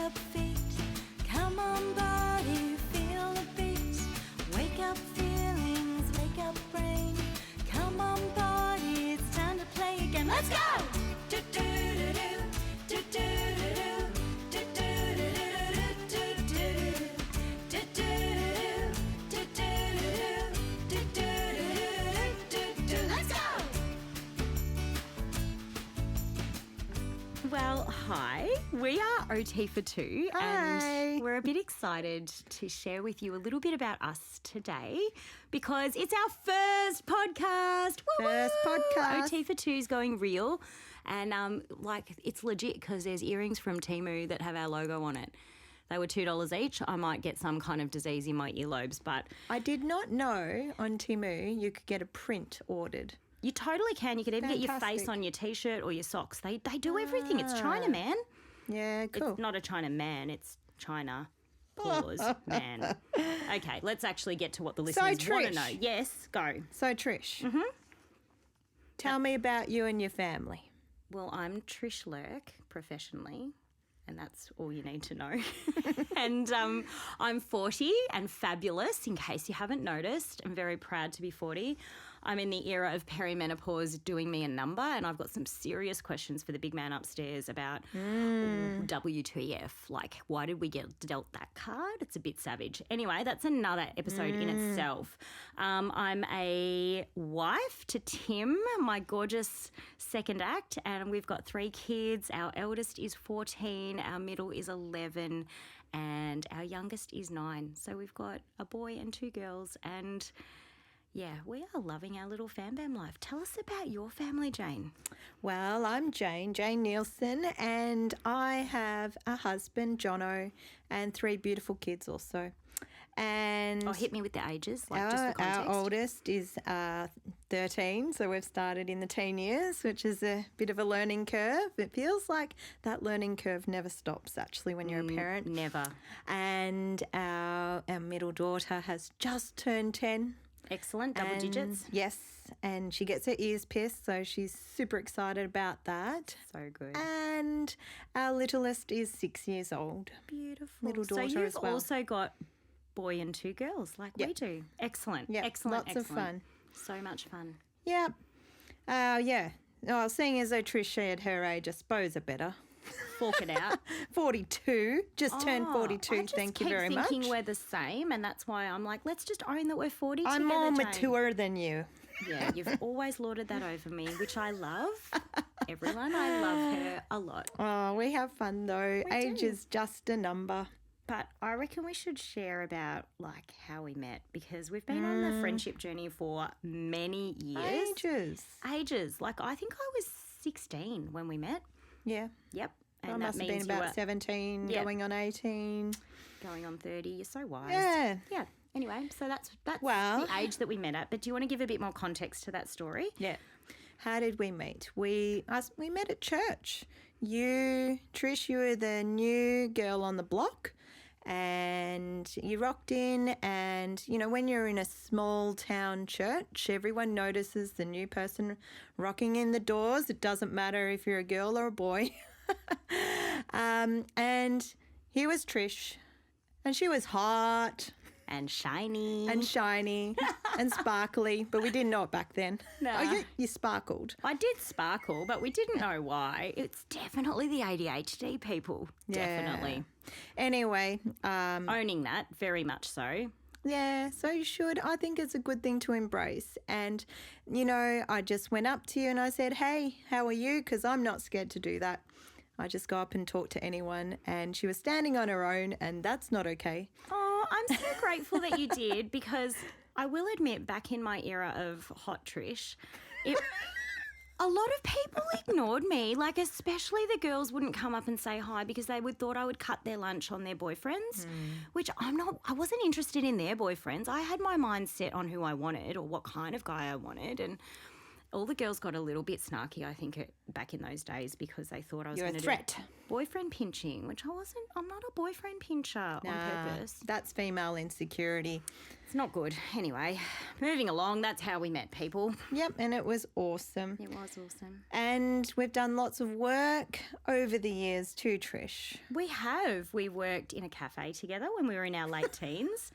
up feet. Come on body, feel the beat. Wake up feelings, wake up brain. Come on body, it's time to play again. Let's go! Do-do-do-do, do-do-do-do, do-do-do-do-do, do-do-do-do, let's go! Well, hi. We are OT for Two, Hi. and we're a bit excited to share with you a little bit about us today because it's our first podcast. Woo-woo! First podcast. OT for Two is going real, and it's legit because there's earrings from Temu that have our logo on it. They were $2 each. I might get some kind of disease in my earlobes, but I did not know on Temu you could get a print ordered. you totally can. You could even get your face Fantastic. on your T-shirt or your socks. They do everything. It's China, man. Yeah, cool. It's not a China man, it's China pause man. Okay, let's actually get to what the listeners want to Trish. know. Yes, go. So, Trish, tell me about you and your family. Well, I'm Trish Lerk professionally, and that's all you need to know. And I'm 40 and fabulous, in case you haven't noticed. I'm very proud to be 40. I'm in the era of perimenopause doing me a number, and I've got some serious questions for the big man upstairs about WTF. Like, why did we get dealt that card? It's a bit savage. Anyway, that's another episode in itself. I'm a wife to Tim, my gorgeous second act, and we've got 3 kids. Our eldest is 14, our middle is 11, and our youngest is 9. So we've got a boy and 2 girls, and yeah, we are loving our little fam bam life. Tell us about your family, Jayne. Well, I'm Jayne Neilson, and I have a husband, Jono, and 3 beautiful kids also. And Oh, hit me with the ages, like just for context. our oldest is 13, so we've started in the teen years, which is a bit of a learning curve. It feels like that learning curve never stops, actually, when you're a parent. Never. And our middle daughter has just turned 10. Excellent, double And- digits. Yes, and she gets her ears pierced, so she's super excited about that. So good. And our littlest is 6 years old. Beautiful. Little so daughter you've as well. also got boy and 2 girls like we Yep. do. Excellent. Yep, Excellent. lots of excellent. So much fun. Yep. Yeah. Well, seeing as though Trish shared her age, I suppose are better. Fork it out. 42. Just turned 42. I just Thank you keep very much. thinking we're the same, and that's why I'm like, let's just own that we're 40 I'm together, more Jayne. mature than you. Yeah, you've always lauded that over me, which I love. Everyone, I love her a lot. Oh, we have fun though. Age do. is just a number. But I reckon we should share about like how we met, because we've been on the friendship journey for many years. Ages. Like I think I was 16 when we met. Yeah. Yep. I And must that have been means you about were 17, Yeah. going on 18. going on 30. You're so wise. Yeah. Yeah. Anyway, so that's Well- the age that we met at. But do you want to give a bit more context to that story? Yeah. How did we meet? We met at church. You, Trish, you were the new girl on the block, and you rocked in, and, you know, when you're in a small town church, everyone notices the new person rocking in the doors. It doesn't matter if you're a girl or a boy. And here was Trish, and she was hot And shiny. and shiny and sparkly, but we didn't know it back then. No. Oh, you sparkled. I did sparkle, but we didn't know why. It's definitely the ADHD people. Yeah. Definitely. Anyway, Owning that, very much so. yeah, so you should. I think it's a good thing to embrace. And, you know, I just went up to you and I said, hey, how are you? Because I'm not scared to do that. I just go up and talk to anyone, and she was standing on her own, and that's not okay. Oh, I'm so grateful that you did, because I will admit, back in my era of hot Trish, a lot of people ignored me. Like, especially the girls wouldn't come up and say hi because they would thought I would cut their lunch on their boyfriends, which I wasn't interested in their boyfriends. I had my mind set on who I wanted or what kind of guy I wanted, and all the girls got a little bit snarky, I think, back in those days because they thought I was You're going a to threat. do boyfriend pinching, which I wasn't. I'm not a boyfriend pincher on purpose. That's female insecurity. It's not good. Anyway, moving along, that's how we met, people. Yep, and it was awesome. It was awesome. And we've done lots of work over the years too, Trish. We have. We worked in a cafe together when we were in our late teens.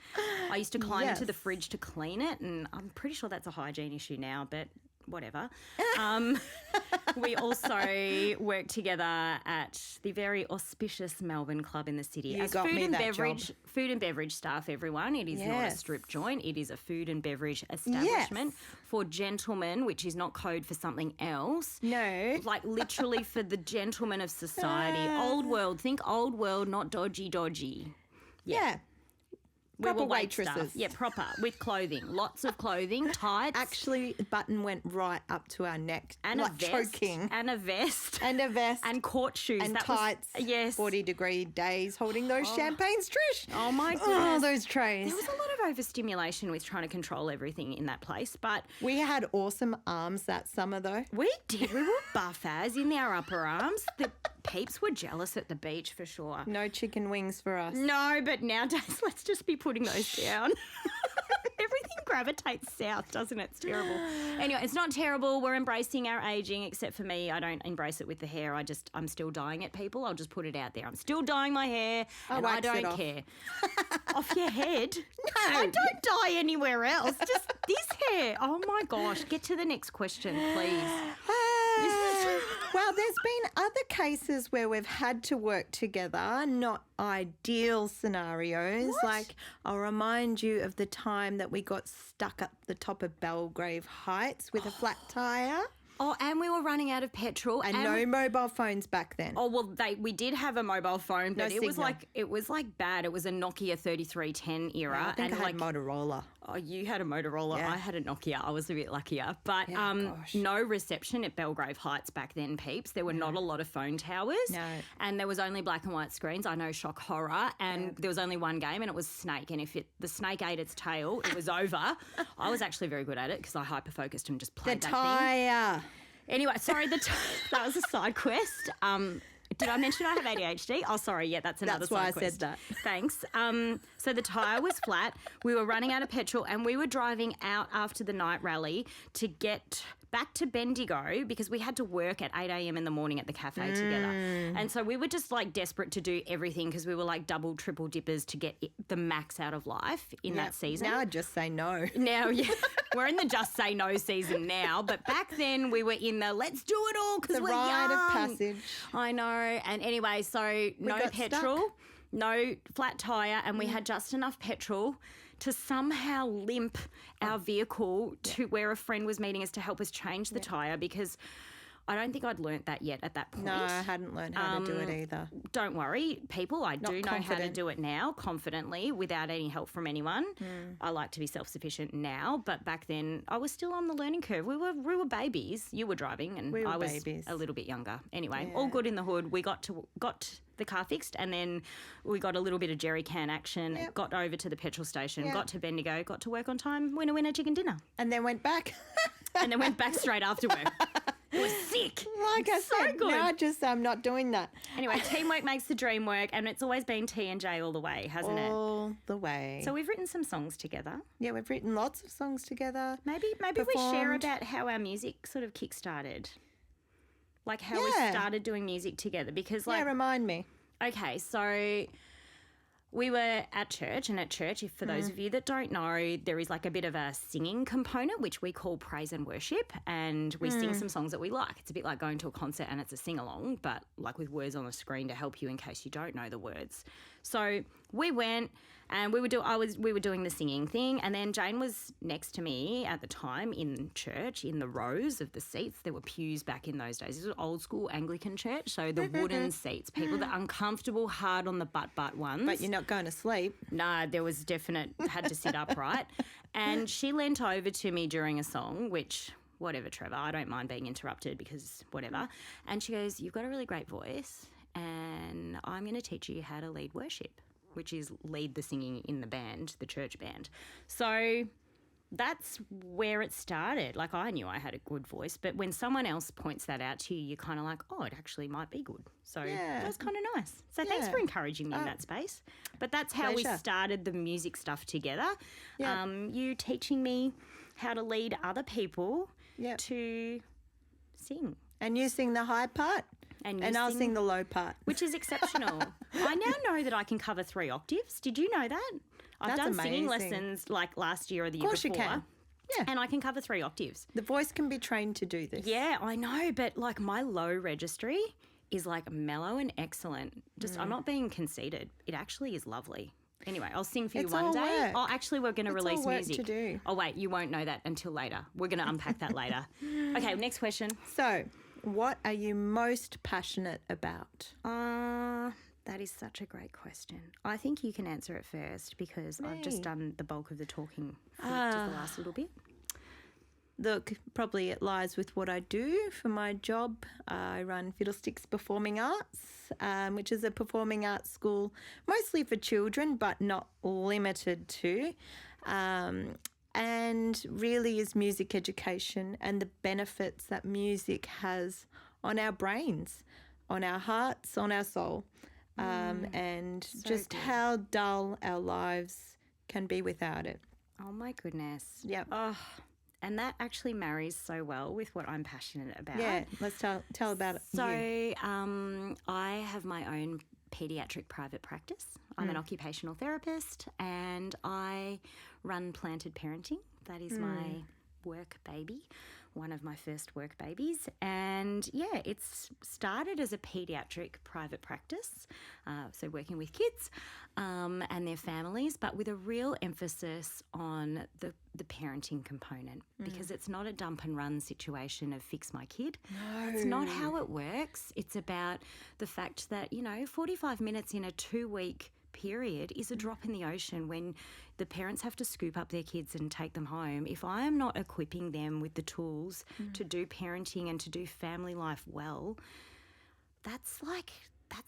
I used to climb into the Yes. fridge to clean it, and I'm pretty sure that's a hygiene issue now, but whatever. We also worked together at the very auspicious Melbourne club in the city. You as got food me and that beverage, job. food and beverage staff, everyone. It is not a Yes. strip joint. It is a food and beverage establishment for gentlemen, which is not code for something else. No. Like literally for the gentlemen of society. Old world. Think old world, not dodgy. Yeah. We Proper were wait staff. waitresses. Yeah, proper. With clothing. Lots of clothing, tights. Actually, the button went right up to our neck, and like a vest. choking. And a vest. And a vest. And court shoes. And That tights. Was, yes. 40-degree days holding those champagnes, Trish. Oh, my Oh, goodness. those trays. There was a lot of overstimulation with trying to control everything in that place, but We had awesome arms that summer, though. we did. We were buff as in our upper arms. The peeps were jealous at the beach for sure. No chicken wings for us. No, but nowadays, let's just be putting those down. Everything gravitates south, doesn't it? It's terrible. Anyway, it's not terrible. We're embracing our aging, except for me. I don't embrace it with the hair. I'm still dyeing it, people. I'll just put it out there. I'm still dyeing my hair, and I wax it don't off. care. Off your head? No. I don't dye anywhere else. Just this hair. Oh my gosh. Get to the next question, please. Well, there's been other cases where we've had to work together, not ideal scenarios. Like, I'll remind you of the time that we got stuck up the top of Belgrave Heights with a flat tyre Oh, and we were running out of petrol. and no mobile phones back then. Oh well, we did have a mobile phone, but No it was signal. like bad. It was a Nokia 3310 era, I think and I had Motorola. oh, you had a Motorola. Yeah. I had a Nokia. I was a bit luckier, but gosh. no reception at Belgrave Heights back then, peeps. There were not a lot of phone towers, No. and there was only black and white screens. I know, shock horror, and there was only one game, and it was Snake. And if the snake ate its tail, it was over. I was actually very good at it because I hyper focused and just The played that thing. tyre. Anyway, sorry, that was a side quest. Did I mention I have ADHD? Oh, sorry, yeah, that's another That's why side I quest. said that. Thanks. So the tyre was flat. We were running out of petrol and we were driving out after the night rally to get back to Bendigo because we had to work at 8 a.m. in the morning at the cafe together. And so we were just like desperate to do everything because we were like double, triple dippers to get the max out of life in that season. Now I just say no. Now, yeah, we're in the just say no season now, but back then we were in the let's do it all because The we're rite young. of passage. I know. And anyway, so no got petrol, stuck. no flat tyre, and we had just enough petrol to somehow limp our vehicle to where a friend was meeting us to help us change the tyre because I don't think I'd learnt that yet at that point. No, I hadn't learned how to do it either. Don't worry, people. I do know how to confident. do it now confidently without any help from anyone. I like to be self-sufficient now, but back then I was still on the learning curve. We were babies. You were driving, and We were I was babies. a little bit younger. Anyway, all good in the hood. We got the car fixed, and then we got a little bit of jerry can action. Got over to the petrol station. Got to Bendigo. Got to work on time. Winner chicken dinner, And then went back. and then went back straight after work. It was sick. Like I So said, good. now I'm not doing that. Anyway, teamwork makes the dream work, and it's always been T and J all the way, hasn't it? All the way. So we've written some songs together. yeah, we've written lots of songs together. Maybe we share Performed. about how our music sort of kick-started. Like how we Yeah. started doing music together. Because like, Yeah, remind me. okay, so we were at church, and at church, if for those of you that don't know, there is like a bit of a singing component, which we call praise and worship, and we sing some songs that we like. It's a bit like going to a concert and it's a sing-along, but like with words on the screen to help you in case you don't know the words. So we went and we were doing the singing thing, and then Jayne was next to me at the time in church in the rows of the seats. There were pews back in those days. This was old school Anglican church, so the wooden seats, people, the uncomfortable, hard on the butt ones. But you're not going to sleep. No, there was definite, had to sit upright. And she leant over to me during a song, which, whatever, Trevor, I don't mind being interrupted because whatever. And she goes, "You've got a really great voice, and I'm going to teach you how to lead worship," which is lead the singing in the band, the church band. So that's where it started. Like, I knew I had a good voice, but when someone else points that out to you, you're kind of like, oh, it actually might be good. So Yeah. that was kind of nice. So thanks Yeah. for encouraging me in that space. But that's how we Pleasure. started the music stuff together. Yeah. You teaching me how to lead other people Yep. to sing. And you sing the high part, And, you and I'll sing- sing the low part. which is exceptional. I now know that I can cover 3 octaves. Did you know that? I've That's done singing amazing. lessons like last year or the year Of course before. you can. Yeah. And I can cover 3 octaves. The voice can be trained to do this. Yeah, I know, but like my low registry is like mellow and excellent. Just I'm not being conceited. It actually is lovely. Anyway, I'll sing for you It's one all day. work. Oh, actually, we're going to It's release all work music. to do. Oh, wait, you won't know that until later. We're going to unpack that later. Okay, next question. So, what are you most passionate about? That is such a great question. I think you can answer it first because I've just Me. done the bulk of the talking for just the last little bit. Look, probably it lies with what I do for my job. I run Fiddlesticks Performing Arts, which is a performing arts school mostly for children, but not limited to. And really is music education and the benefits that music has on our brains, on our hearts, on our soul, and just good. how dull our lives can be without it. Oh, my goodness. Yep. Oh, and that actually marries so well with what I'm passionate about. Yeah, let's tell about it. So you. I have my own paediatric private practice. I'm an occupational therapist and I run Planted Parenting. That is my work baby, one of my first work babies. And yeah, it's started as a paediatric private practice, so working with kids and their families, but with a real emphasis on the parenting component because it's not a dump and run situation of fix my kid. No. It's not how it works. It's about the fact that, 45 minutes in a 2-week period is a drop in the ocean when the parents have to scoop up their kids and take them home. If I am not equipping them with the tools to do parenting and to do family life well, that's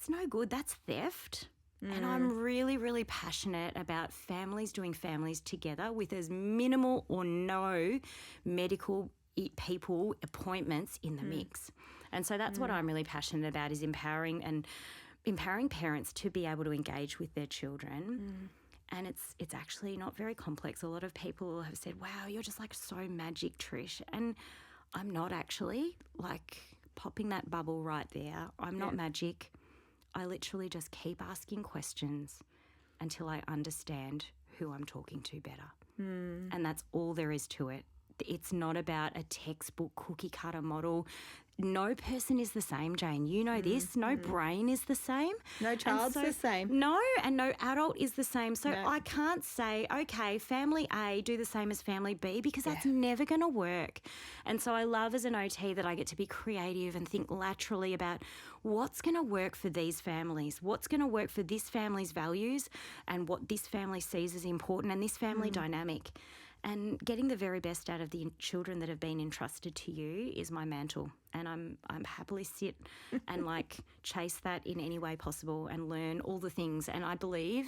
no good. That's theft. And I'm really, really passionate about families doing families together with as minimal or no medical people appointments in the mix. And so that's what I'm really passionate about is empowering parents to be able to engage with their children. And it's actually not very complex. A lot of people have said, wow, you're just like so magic, Trish. And I'm not actually, like popping that bubble right there. I'm not magic. I literally just keep asking questions until I understand who I'm talking to better. And that's all there is to it. It's not about a textbook cookie cutter model. No person is the same, Jayne. You know this. No brain is the same. No child's the same. No, and no adult is the same. So No. I can't say, okay, family A, do the same as family B because that's never going to work. And so I love as an OT that I get to be creative and think laterally about what's going to work for these families, what's going to work for this family's values and what this family sees as important and this family dynamic. And getting the very best out of the children that have been entrusted to you is my mantle. And I'm happily sit and chase that in any way possible and learn all the things. And I believe,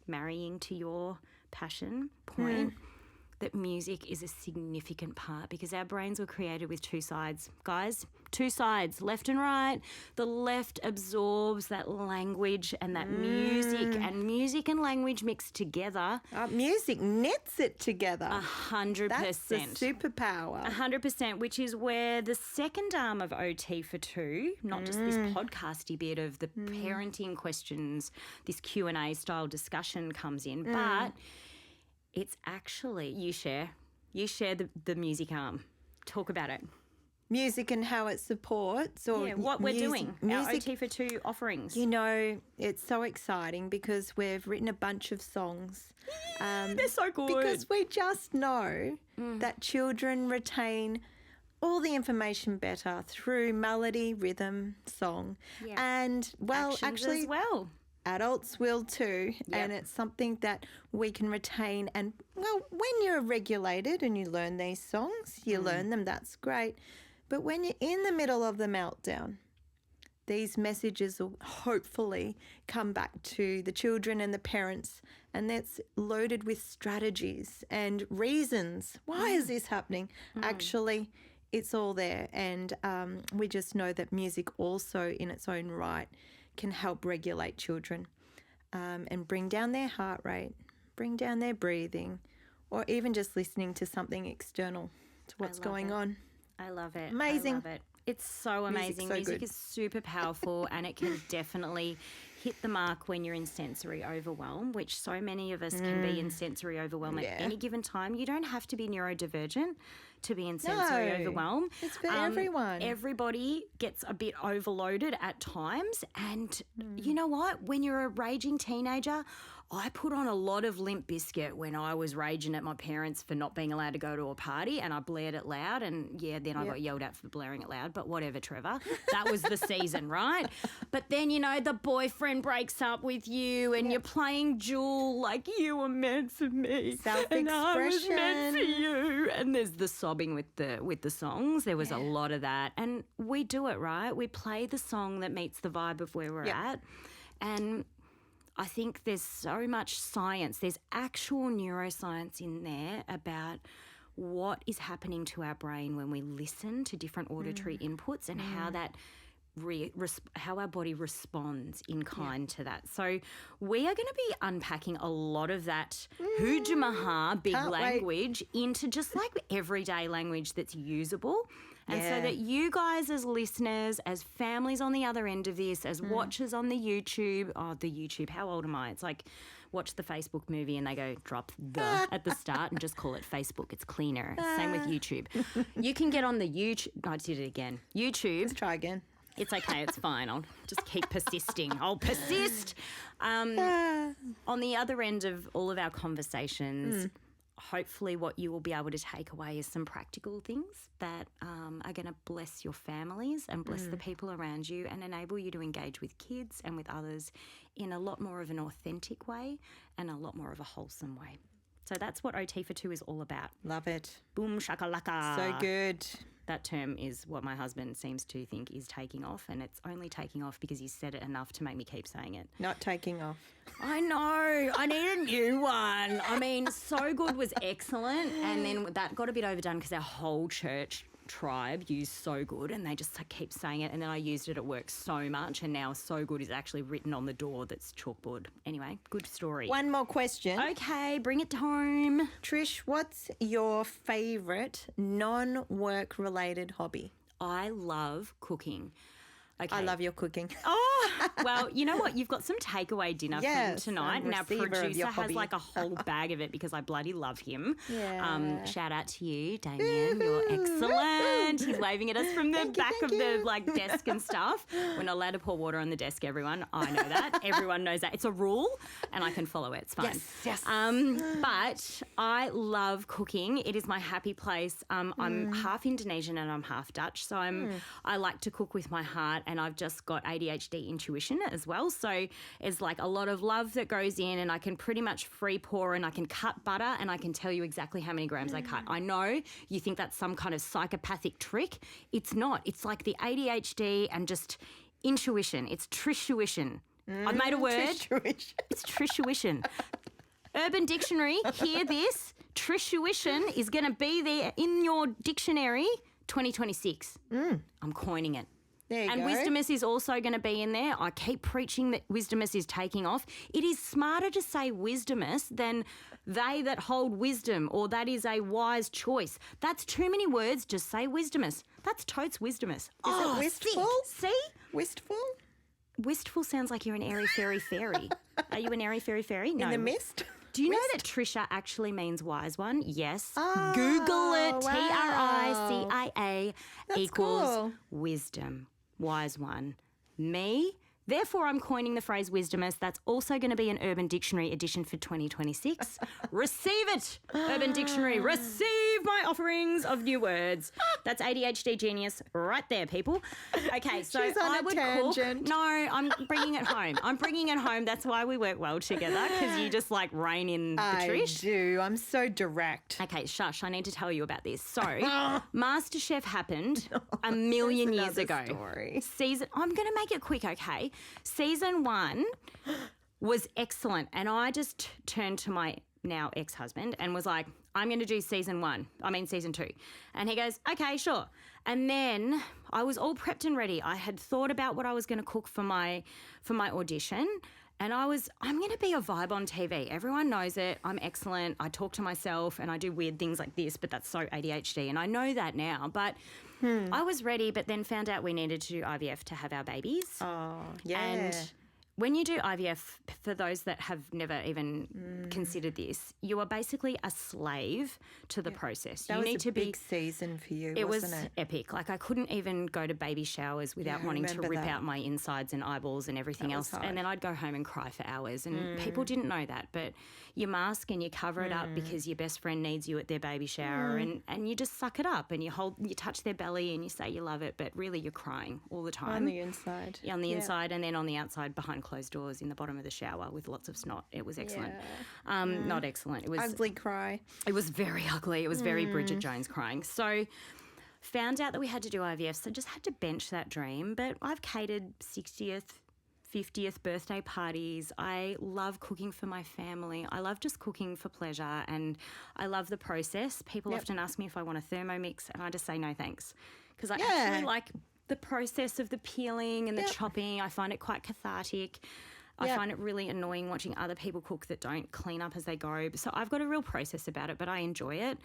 marrying to your passion point, that music is a significant part because our brains were created with 2 sides. Guys, 2 sides, left and right. The left absorbs that language and that music and language mixed together. Music knits it together. 100%. That's the superpower. 100%, which is where the second arm of OT for 2, not just this podcasty bit of the parenting questions, this Q&A style discussion comes in, but it's actually, you share the music arm. Talk about it. Music and how it supports or What we're doing, our music. OT for 2 offerings. It's so exciting because we've written a bunch of songs. They're so good. Because we just know that children retain all the information better through melody, rhythm, song. Yeah. And, Actions actually, as well. adults will too. And it's something that we can retain. And, when you're regulated and you learn these songs, you learn them, that's great. But when you're in the middle of the meltdown, these messages will hopefully come back to the children and the parents, and that's loaded with strategies and reasons. Why is this happening? Actually, it's all there, and we just know that music also in its own right can help regulate children and bring down their heart rate, bring down their breathing, or even just listening to something external to what's going on. I love it. Amazing. I love it. It's so amazing. so Music good. is super powerful and it can definitely hit the mark when you're in sensory overwhelm, which so many of us can be in sensory overwhelm Yeah. at any given time. You don't have to be neurodivergent to be in sensory No, overwhelm. it's for everyone. Everybody gets a bit overloaded at times. And you know what? When you're a raging teenager, I put on a lot of Limp Bizkit when I was raging at my parents for not being allowed to go to a party, and I blared it loud, and then I got yelled at for blaring it loud, but whatever, Trevor. That was the season, right? But then, the boyfriend breaks up with you and you're playing Jewel like you were meant for me. And I was meant for you. And there's the sobbing with the songs. There was a lot of that. And we do it, right? We play the song that meets the vibe of where we're at. And I think there's so much science. There's actual neuroscience in there about what is happening to our brain when we listen to different auditory inputs and how that how our body responds in kind to that. So we are going to be unpacking a lot of that Hujamaha big Can't wait. language into just like everyday language that's usable. And so that you guys as listeners, as families on the other end of this, as watchers on the YouTube, how old am I? It's like watch the Facebook movie and they go drop the at the start and just call it Facebook. It's cleaner. Same with YouTube. You can get on the YouTube. I did it again. YouTube. Let's try again. It's okay. It's fine. I'll just keep persisting. I'll persist. On the other end of all of our conversations, hopefully what you will be able to take away is some practical things that are going to bless your families and bless the people around you and enable you to engage with kids and with others in a lot more of an authentic way and a lot more of a wholesome way. So that's what OT for Two is all about. Love it. Boom shakalaka. So good. That term is what my husband seems to think is taking off, and it's only taking off because he's said it enough to make me keep saying it. Not taking off. I know. I need a new one. I mean, So Good was excellent, and then that got a bit overdone because our whole church tribe used So Good, and they just keep saying it, and then I used it at work so much, and now So Good is actually written on the door that's chalkboard. Anyway, good story. One more question. Okay, bring it home. Trish, what's your favourite non-work related hobby? I love cooking. Okay. I love your cooking. Oh, well, you know what? You've got some takeaway dinner Yes, from tonight, I'm and our receiver of producer your has hobby. like a whole bag of it because I bloody love him. Yeah. Shout out to you, Damien. You're excellent. He's waving at us from the back of the desk and stuff. We're not allowed to pour water on the desk, everyone. I know that. Everyone knows that. It's a rule, and I can follow it. It's fine. Yes. But I love cooking. It is my happy place. I'm half Indonesian and I'm half Dutch, so I like to cook with my heart, and I've just got ADHD intuition as well. So it's like a lot of love that goes in, and I can pretty much free pour, and I can cut butter, and I can tell you exactly how many grams I cut. I know you think that's some kind of psychopathic trick. It's not. It's like the ADHD and just intuition. It's Trishuition. I've made a word. Trish. It's Trishuition. Urban Dictionary, hear this. Trishuition is going to be there in your dictionary 2026. I'm coining it. There you And go. Wisdomus is also going to be in there. I keep preaching that Wisdomus is taking off. It is smarter to say Wisdomus than they that hold wisdom, or that is a wise choice. That's too many words. Just say Wisdomus. That's totes Wisdomus. Is it wistful? See? Wistful? Wistful sounds like you're an airy fairy fairy. Are you an airy fairy fairy? No. In the mist? Do you know that Tricia actually means wise one? Yes. Google it. wow. TRICIA That's equals cool. wisdom. Wise one. Me, Therefore, I'm coining the phrase wisdomous. That's also going to be an Urban Dictionary edition for 2026. Receive it, Urban Dictionary. Receive my offerings of new words. That's ADHD genius right there, people. Okay, so She's on I a would tangent. cook. No, I'm bringing it home. I'm bringing it home. That's why we work well together, because you just like rein in the Trish. I do. I'm so direct. Okay, shush, I need to tell you about this. So, MasterChef happened a million years another ago. story. I'm going to make it quick, okay? Season 1 was excellent. And I just turned to my now ex-husband and was like, I'm going to do season 2. And he goes, okay, sure. And then I was all prepped and ready. I had thought about what I was going to cook for my audition. And I'm going to be a vibe on TV. Everyone knows it. I'm excellent. I talk to myself and I do weird things like this, but that's so ADHD. And I know that now. But I was ready, but then found out we needed to do IVF to have our babies. Oh, yeah. And when you do IVF, for those that have never even considered this, you are basically a slave to the process. That you was need a to big be. season for you, It was wasn't it? epic. Like I couldn't even go to baby showers without Yeah, I wanting to remember rip that. out my insides and eyeballs and everything That else. was hard. And then I'd go home and cry for hours. And people didn't know that. But you mask and you cover it up because your best friend needs you at their baby shower and you just suck it up and you touch their belly and you say you love it, but really you're crying all the time. On the inside. Yeah, on the inside and then on the outside behind closed doors in the bottom of the shower with lots of snot. It was excellent. Not excellent. It was Ugly cry. It was very ugly. It was very Bridget Jones crying. So found out that we had to do IVF, so just had to bench that dream. But I've catered 60th, 50th birthday parties. I love cooking for my family. I love just cooking for pleasure and I love the process. People often ask me if I want a Thermomix and I just say no thanks because I actually like the process of the peeling and the chopping. I find it quite cathartic. I find it really annoying watching other people cook that don't clean up as they go. So I've got a real process about it, but I enjoy it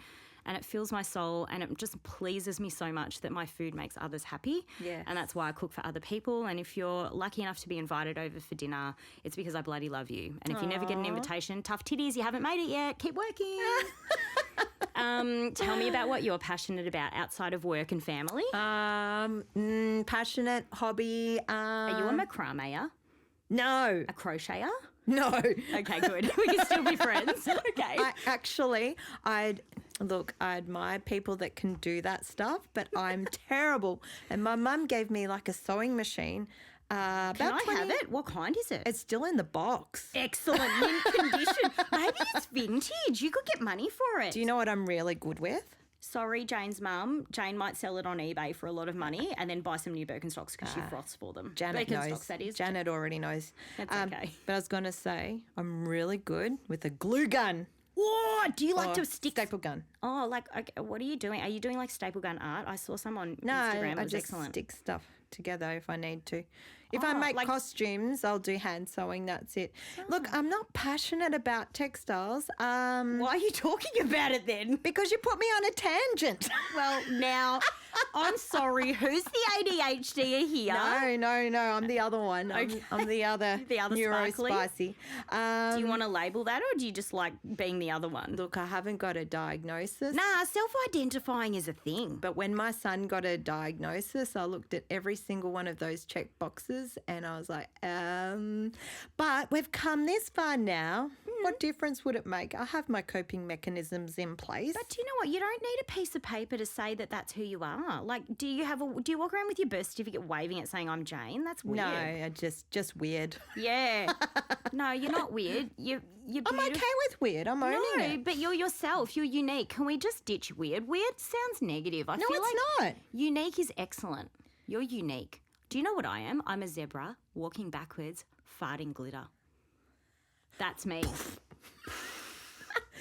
and it fills my soul and it just pleases me so much that my food makes others happy. Yes. And that's why I cook for other people. And if you're lucky enough to be invited over for dinner, it's because I bloody love you. And if you never get an invitation, tough titties, you haven't made it yet. Keep working. Tell me about what you're passionate about outside of work and family. Passionate hobby. Are you a macrameer? No. A crocheter? No. Okay, good. We can still be friends. Okay. I admire people that can do that stuff, but I'm terrible. And my mum gave me like a sewing machine. Can I have it? What kind is it? It's still in the box. Excellent, mint condition. Maybe it's vintage. You could get money for it. Do you know what I'm really good with? Sorry, Jane's mum. Jane might sell it on eBay for a lot of money and then buy some new Birkenstocks because she froths for them. Janet Birkenstocks, knows. that is. Janet already knows. That's okay. But I was going to say, I'm really good with a glue gun. Oh, do you like Or to stick? staple gun. Oh, like, okay, what are you doing? Are you doing like staple gun art? I saw some on No, Instagram. It I was just excellent. stick stuff together if I need to. If I make like- costumes, I'll do hand sewing. That's it. Look, I'm not passionate about textiles. Why are you talking about it then? Because you put me on a tangent. Well, now, I'm sorry. Who's the ADHD here? No, I'm the other one. I'm the other, The other sparkly? neurospicy. Do you want to label that or do you just like being the other one? Look, I haven't got a diagnosis. Nah, self-identifying is a thing. But when my son got a diagnosis, I looked at every single one of those check boxes and I was like, but we've come this far now. What difference would it make? I have my coping mechanisms in place. But do you know what? You don't need a piece of paper to say that that's who you are. Like, do you walk around with your birth certificate waving it saying I'm Jane? That's weird. No, I just weird. Yeah. No, you're not weird. You're I'm okay with weird. I'm owning No, it. but you're yourself. You're unique. Can we just ditch weird? Weird sounds negative. I No, feel it's like not. unique is excellent. You're unique. Do you know what I am? I'm a zebra walking backwards, farting glitter. That's me.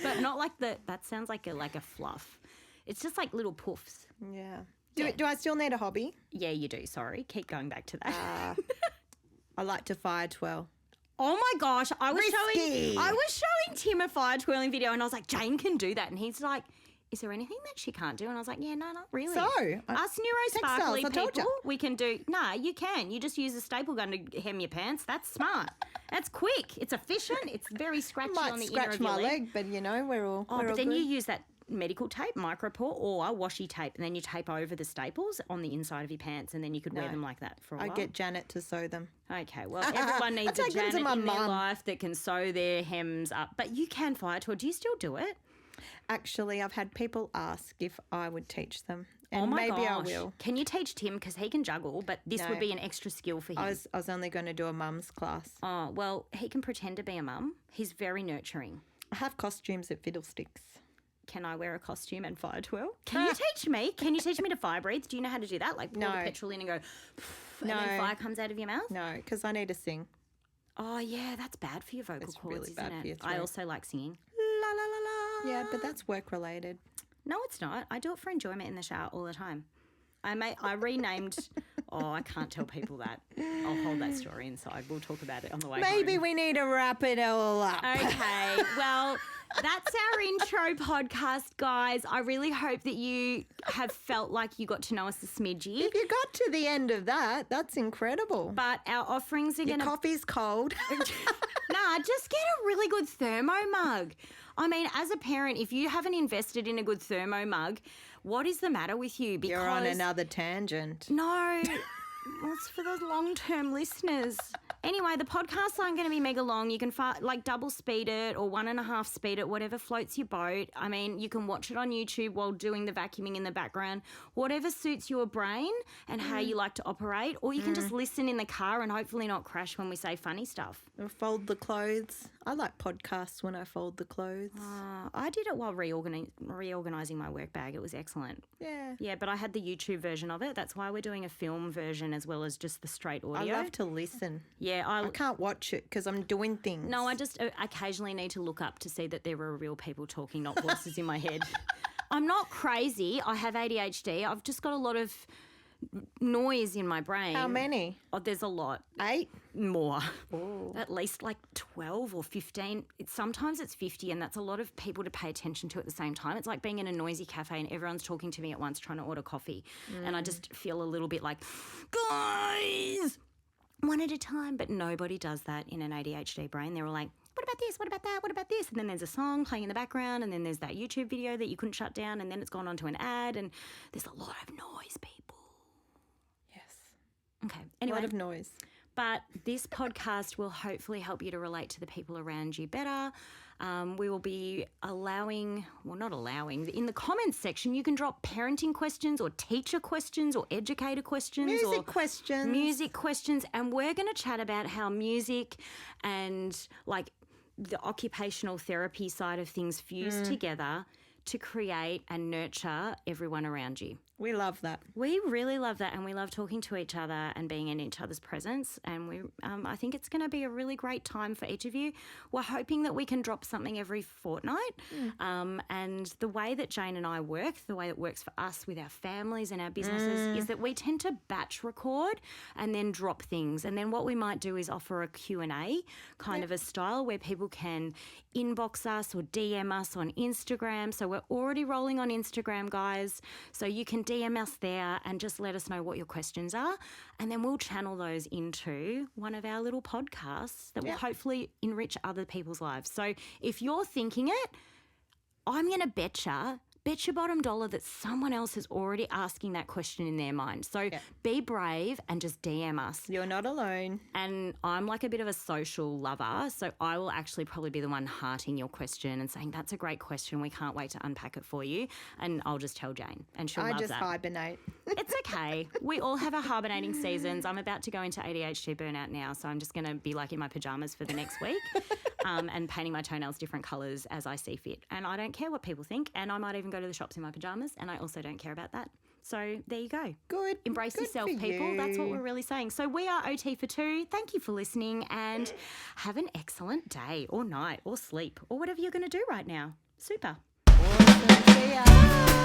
But not like that sounds like a fluff. It's just like little puffs. Yeah. Do I still need a hobby? Yeah, you do. Sorry. Keep going back to that. I like to fire twirl. Oh my gosh, I was Risky. showing Tim a fire twirling video and I was like, Jane can do that. And he's like, is there anything that she can't do? And I was like, yeah, no, not really. So, us neurosparkly textiles, I told people, ya. we can do, nah, you can. You just use a staple gun to hem your pants. That's smart. That's quick. It's efficient. It's very scratchy Might on the inner scratch of your my leg. leg, but you know, we're all Oh, we're but all then good. you use that medical tape, micropore, or washi tape, and then you tape over the staples on the inside of your pants, and then you could wear them like that for a while. I get Janet to sew them. Okay, well, everyone needs a take them to Janet my in their mum. life that can sew their hems up. But you can fire tour. Do you still do it? Actually, I've had people ask if I would teach them. And Oh my maybe gosh. I will. Can you teach Tim? Because he can juggle, but this No. would be an extra skill for him. I was only going to do a mum's class. Oh, well, he can pretend to be a mum. He's very nurturing. I have costumes at Fiddlesticks. Can I wear a costume and fire twirl? Can you teach me? Can you teach me to fire breathe? Do you know how to do that? Like pour No. the petrol in and go, and then fire comes out of your mouth? No, because I need to sing. Oh, yeah, that's bad for your vocal It's cords, really isn't bad it? for your I throat. also like singing. La, la, la, la. Yeah, but that's work related. No, it's not. I do it for enjoyment in the shower all the time. I renamed. Oh, I can't tell people that. I'll hold that story inside. We'll talk about it on the way Maybe home. we need to wrap it all up. Okay, well, that's our intro podcast, guys. I really hope that you have felt like you got to know us a smidgy. If you got to the end of that, that's incredible. But our offerings are Your going to... coffee's cold. Nah, just get a really good thermo mug. I mean, as a parent, if you haven't invested in a good thermo mug, what is the matter with you? Because You're on another tangent. No, well, it's for those long-term listeners. Anyway, the podcasts aren't going to be mega long. You can double speed it or 1.5 speed it, whatever floats your boat. I mean, you can watch it on YouTube while doing the vacuuming in the background, whatever suits your brain and how you like to operate. Or you can just listen in the car and hopefully not crash when we say funny stuff. Or fold the clothes. I like podcasts when I fold the clothes. I did it while reorganising my work bag. It was excellent. Yeah. Yeah, but I had the YouTube version of it. That's why we're doing a film version as well as just the straight I audio. love to listen. Yeah, I can't watch it because I'm doing things. No, I just occasionally need to look up to see that there are real people talking, not voices in my head. I'm not crazy. I have ADHD. I've just got a lot of noise in my brain. How many? Oh, there's a lot. 8? More. Oh. At least like 12 or 15. Sometimes it's 50, and that's a lot of people to pay attention to at the same time. It's like being in a noisy cafe and everyone's talking to me at once trying to order coffee. And I just feel a little bit like, guys, one at a time. But nobody does that in an ADHD brain. They're all like, what about this? What about that? What about this? And then there's a song playing in the background, and then there's that YouTube video that you couldn't shut down, and then it's gone on to an ad, and there's a lot of noise, people. Yes. Okay. A Anyway, lot of noise. but this podcast will hopefully help you to relate to the people around you better. We will be in the comments section, you can drop parenting questions or teacher questions or educator questions. Music questions. And we're going to chat about how music and like the occupational therapy side of things fuse together to create and nurture everyone around you. We love that. We really love that, and we love talking to each other and being in each other's presence, and I think it's going to be a really great time for each of you. We're hoping that we can drop something every fortnight, and the way that Jayne and I work, the way it works for us with our families and our businesses is that we tend to batch record and then drop things, and then what we might do is offer a Q&A kind of a style where people can inbox us or DM us on Instagram. So we're already rolling on Instagram, guys, so you can DM us there and just let us know what your questions are, and then we'll channel those into one of our little podcasts that will hopefully enrich other people's lives. So if you're thinking it, I'm going to bet your bottom dollar that someone else is already asking that question in their mind. So be brave and just DM us. You're not alone. And I'm like a bit of a social lover, so I will actually probably be the one hearting your question and saying, that's a great question, we can't wait to unpack it for you. And I'll just tell Jayne, and she'll love that. I just hibernate. It's okay. We all have our hibernating seasons. I'm about to go into ADHD burnout now, so I'm just going to be like in my pajamas for the next week and painting my toenails different colours as I see fit. And I don't care what people think, and I might even go to the shops in my pajamas, and I also don't care about that. So there you go. Good. Embrace Good yourself, for people. That's what you. we're really saying. So we are OT for two. Thank you for listening, and have an excellent day or night or sleep or whatever you're going to do right now. Super. Awesome. See ya.